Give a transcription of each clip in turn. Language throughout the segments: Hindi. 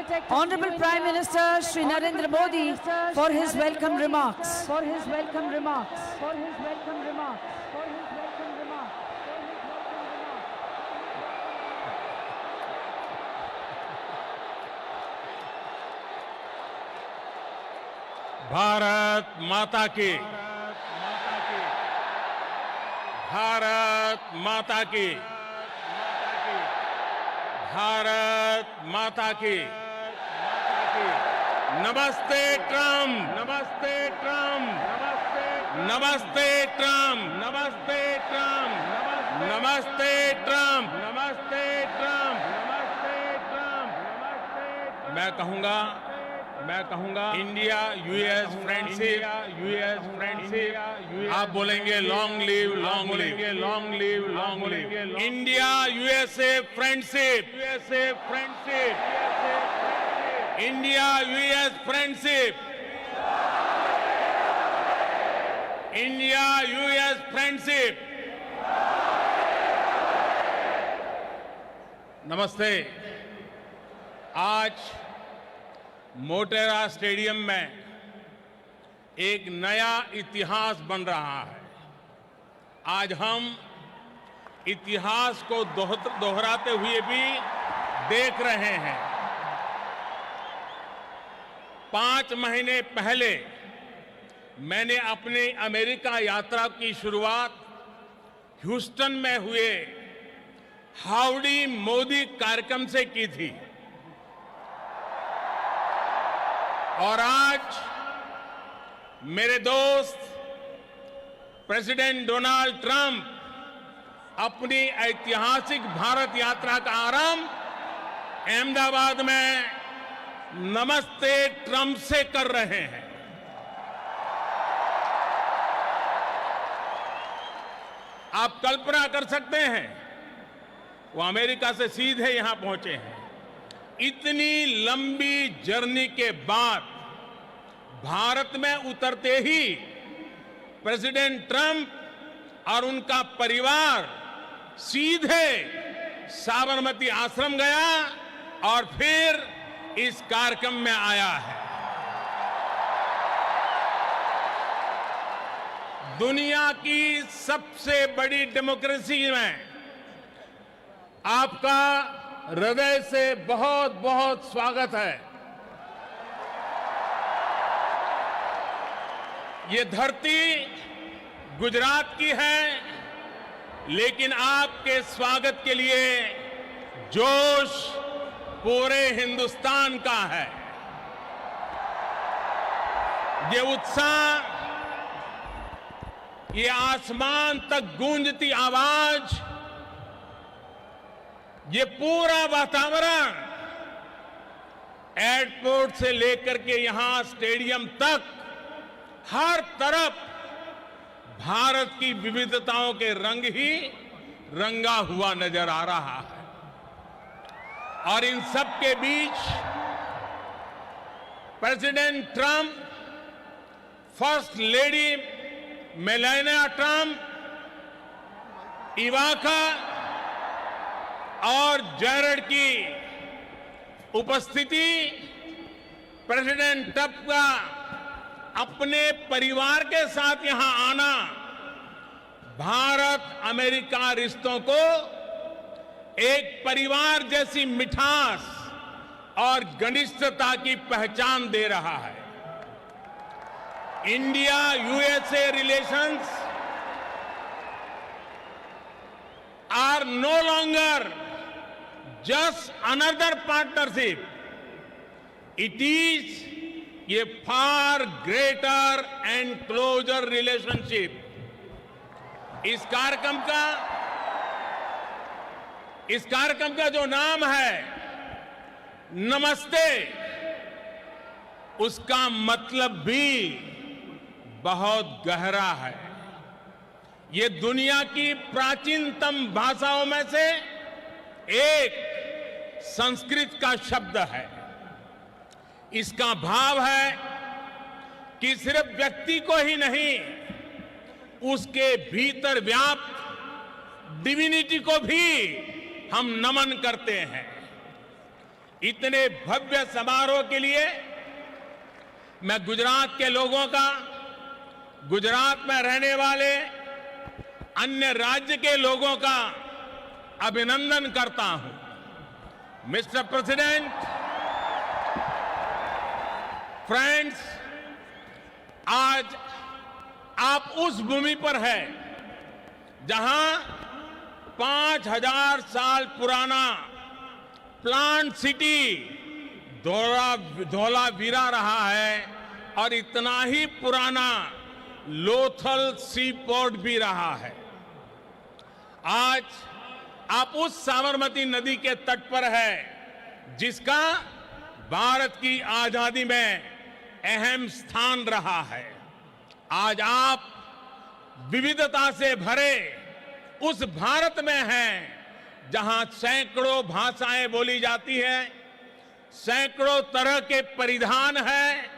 Honorable Prime Minister Shri Narendra Modi for his welcome remarks. Bharat माता की, भारत माता की, भारत माता की। नमस्ते ट्रम्प, नमस्ते ट्रम्प, नमस्ते ट्रम्प, नमस्ते ट्रम्प, नमस्ते ट्रम्प, नमस्ते ट्रम्प, नमस्ते ट्रम्प। मैं कहूंगा इंडिया यूएस फ्रेंडशिप, आप बोलेंगे long live, long live, long live, long live. India USA friendship, India US friendship, India US friendship. नमस्ते। आज मोटेरा स्टेडियम में एक नया इतिहास बन रहा है। आज हम इतिहास को दोहराते हुए भी देख रहे हैं। 5 महीने पहले मैंने अपनी अमेरिका यात्रा की शुरुआत ह्यूस्टन में हुए हाउडी मोदी कार्यक्रम से की थी और आज मेरे दोस्त प्रेसिडेंट डोनाल्ड ट्रंप अपनी ऐतिहासिक भारत यात्रा का आरंभ अहमदाबाद में नमस्ते ट्रंप से कर रहे हैं। आप कल्पना कर सकते हैं, वो अमेरिका से सीधे यहां पहुंचे हैं। इतनी लंबी जर्नी के बाद भारत में उतरते ही प्रेसिडेंट ट्रंप और उनका परिवार सीधे साबरमती आश्रम गया और फिर इस कार्यक्रम में आया है। दुनिया की सबसे बड़ी डेमोक्रेसी में आपका हृदय से बहुत बहुत स्वागत है। ये धरती गुजरात की है, लेकिन आपके स्वागत के लिए जोश पूरे हिंदुस्तान का है। ये उत्साह, ये आसमान तक गूंजती आवाज, ये पूरा वातावरण एयरपोर्ट से लेकर के यहां स्टेडियम तक हर तरफ भारत की विविधताओं के रंग ही रंगा हुआ नजर आ रहा है। और इन सब के बीच president Trump, first lady Melania Trump, Ivanka और जैरेड की उपस्थिति, प्रेसिडेंट ट्रंप का अपने परिवार के साथ यहां आना भारत अमेरिका रिश्तों को एक परिवार जैसी मिठास और घनिष्ठता की पहचान दे रहा है। India USA relations are no longer just another partnership. It is a far greater and closer relationship. इस कार्यक्रम का जो नाम है नमस्ते, उसका मतलब भी बहुत गहरा है। ये दुनिया की प्राचीनतम भाषाओं में से एक संस्कृत का शब्द है। इसका भाव है कि सिर्फ व्यक्ति को ही नहीं, उसके भीतर व्याप्त डिविनिटी को भी हम नमन करते हैं। इतने भव्य समारोह के लिए मैं गुजरात के लोगों का, गुजरात में रहने वाले अन्य राज्य के लोगों का अभिनंदन करता हूं। मिस्टर प्रेसिडेंट, फ्रेंड्स, आज आप उस भूमि पर हैं जहां 5000 साल पुराना प्लांट सिटी धौलावीरा रहा है और इतना ही पुराना लोथल सी पोर्ट भी रहा है। आज आप उस साबरमती नदी के तट पर है जिसका भारत की आजादी में अहम स्थान रहा है। आज आप विविधता से भरे उस भारत में हैं जहां सैकड़ों भाषाएं बोली जाती हैं, सैकड़ों तरह के परिधान हैं,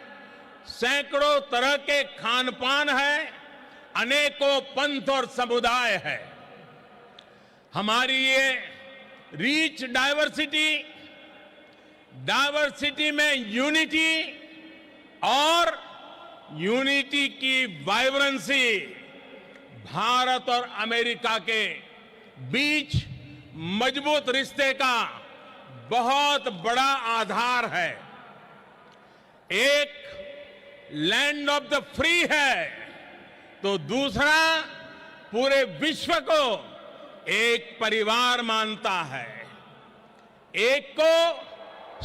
सैकड़ों तरह के खान पान है, अनेकों पंथ और समुदाय है। हमारी ये रिच डाइवर्सिटी में यूनिटी और यूनिटी की वाइब्रेंसी भारत और अमेरिका के बीच मजबूत रिश्ते का बहुत बड़ा आधार है। एक लैंड ऑफ द फ्री है तो दूसरा पूरे विश्व को एक परिवार मानता है। एक को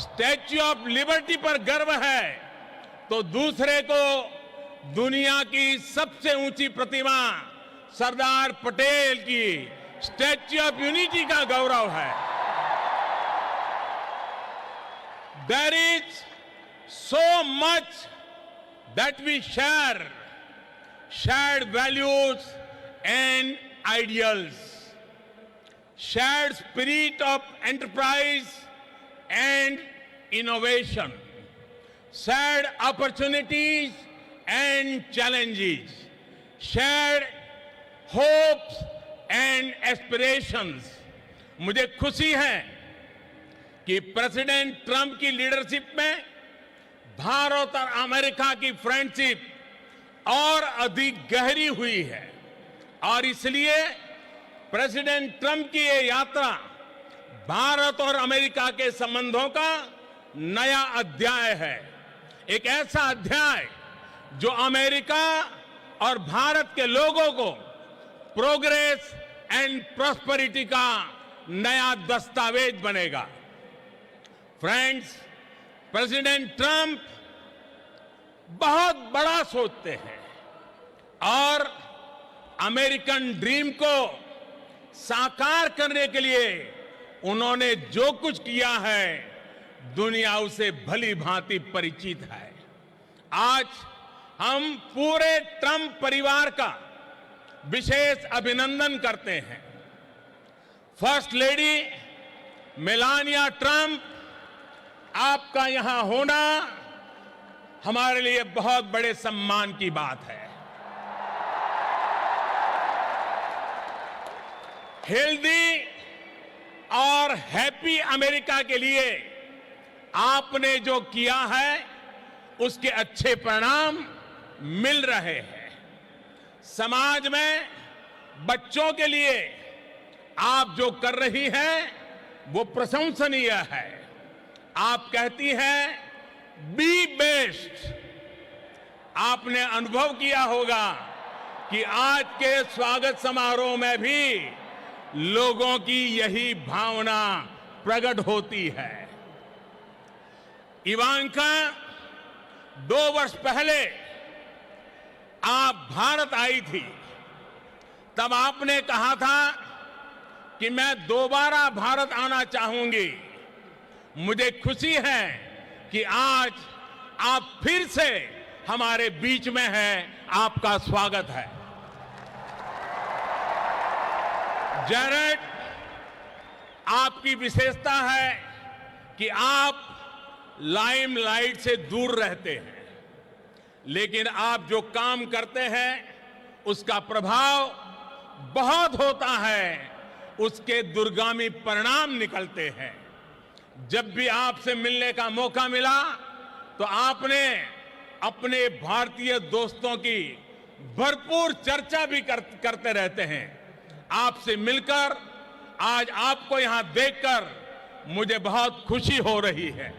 स्टैच्यू ऑफ लिबर्टी पर गर्व है तो दूसरे को दुनिया की सबसे ऊंची प्रतिमा सरदार पटेल की स्टैच्यू ऑफ यूनिटी का गौरव है। There is so much that we share, shared values and ideals, shared spirit of enterprise and innovation, shared opportunities and challenges, shared hopes and aspirations. मुझे खुशी है कि प्रेसिडेंट ट्रंप की लीडरशिप में भारत और अमेरिका की फ्रेंडशिप और अधिक गहरी हुई है और इसलिए प्रेसिडेंट ट्रंप की ये यात्रा भारत और अमेरिका के संबंधों का नया अध्याय है। एक ऐसा अध्याय जो अमेरिका और भारत के लोगों को प्रोग्रेस एंड प्रॉस्पेरिटी का नया दस्तावेज बनेगा। फ्रेंड्स, प्रेसिडेंट ट्रंप बहुत बड़ा सोचते हैं और अमेरिकन ड्रीम को साकार करने के लिए उन्होंने जो कुछ किया है दुनिया उसे भली भांति परिचित है। आज हम पूरे ट्रंप परिवार का विशेष अभिनंदन करते हैं। फर्स्ट लेडी मेलानिया ट्रंप, आपका यहां होना हमारे लिए बहुत बड़े सम्मान की बात है। हेल्दी और हैप्पी अमेरिका के लिए आपने जो किया है उसके अच्छे परिणाम मिल रहे हैं। समाज में बच्चों के लिए आप जो कर रही हैं वो प्रशंसनीय है। आप कहती हैं बी बेस्ट। आपने अनुभव किया होगा कि आज के स्वागत समारोह में भी लोगों की यही भावना प्रकट होती है। इवांका 2 वर्ष पहले आप भारत आई थी, तब आपने कहा था कि मैं दोबारा भारत आना चाहूंगी। मुझे खुशी है कि आज आप फिर से हमारे बीच में हैं। आपका स्वागत है। जैरेड, आपकी विशेषता है कि आप लाइमलाइट से दूर रहते हैं, लेकिन आप जो काम करते हैं उसका प्रभाव बहुत होता है, उसके दूरगामी परिणाम निकलते हैं। जब भी आपसे मिलने का मौका मिला तो आपने अपने भारतीय दोस्तों की भरपूर चर्चा भी करते रहते हैं। आपसे मिलकर, आज आपको यहां देखकर मुझे बहुत खुशी हो रही है।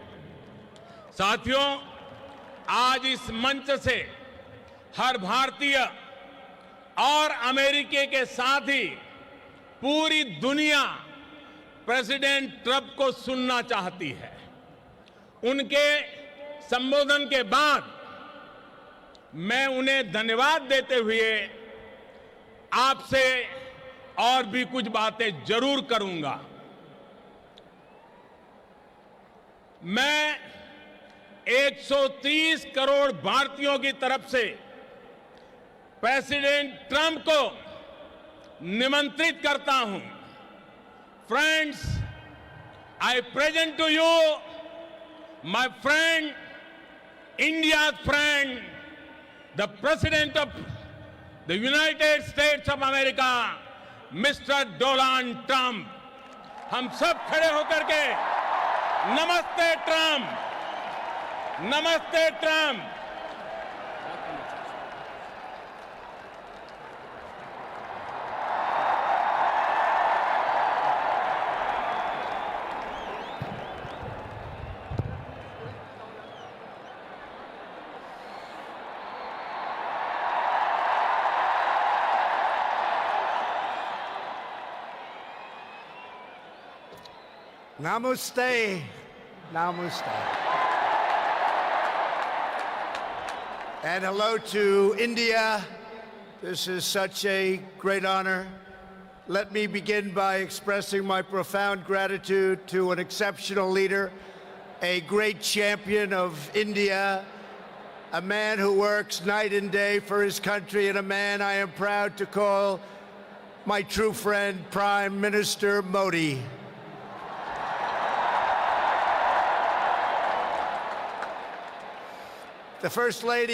साथियों, आज इस मंच से हर भारतीय और अमेरिकी के साथ ही पूरी दुनिया प्रेसिडेंट ट्रंप को सुनना चाहती है। उनके संबोधन के बाद मैं उन्हें धन्यवाद देते हुए आपसे और भी कुछ बातें जरूर करूंगा। मैं 130 करोड़ भारतीयों की तरफ से प्रेसिडेंट ट्रंप को निमंत्रित करता हूं। Friends, I present to you my friend, India's friend, the President of the United States of America, Mr. Donald Trump। हम सब खड़े होकर के नमस्ते ट्रंप, नमस्ते Trump. Namaste. Namaste. And hello to India. This is such a great honor. Let me begin by expressing my profound gratitude to an exceptional leader, a great champion of India, a man who works night and day for his country, and a man I am proud to call my true friend, Prime Minister Modi. The First Lady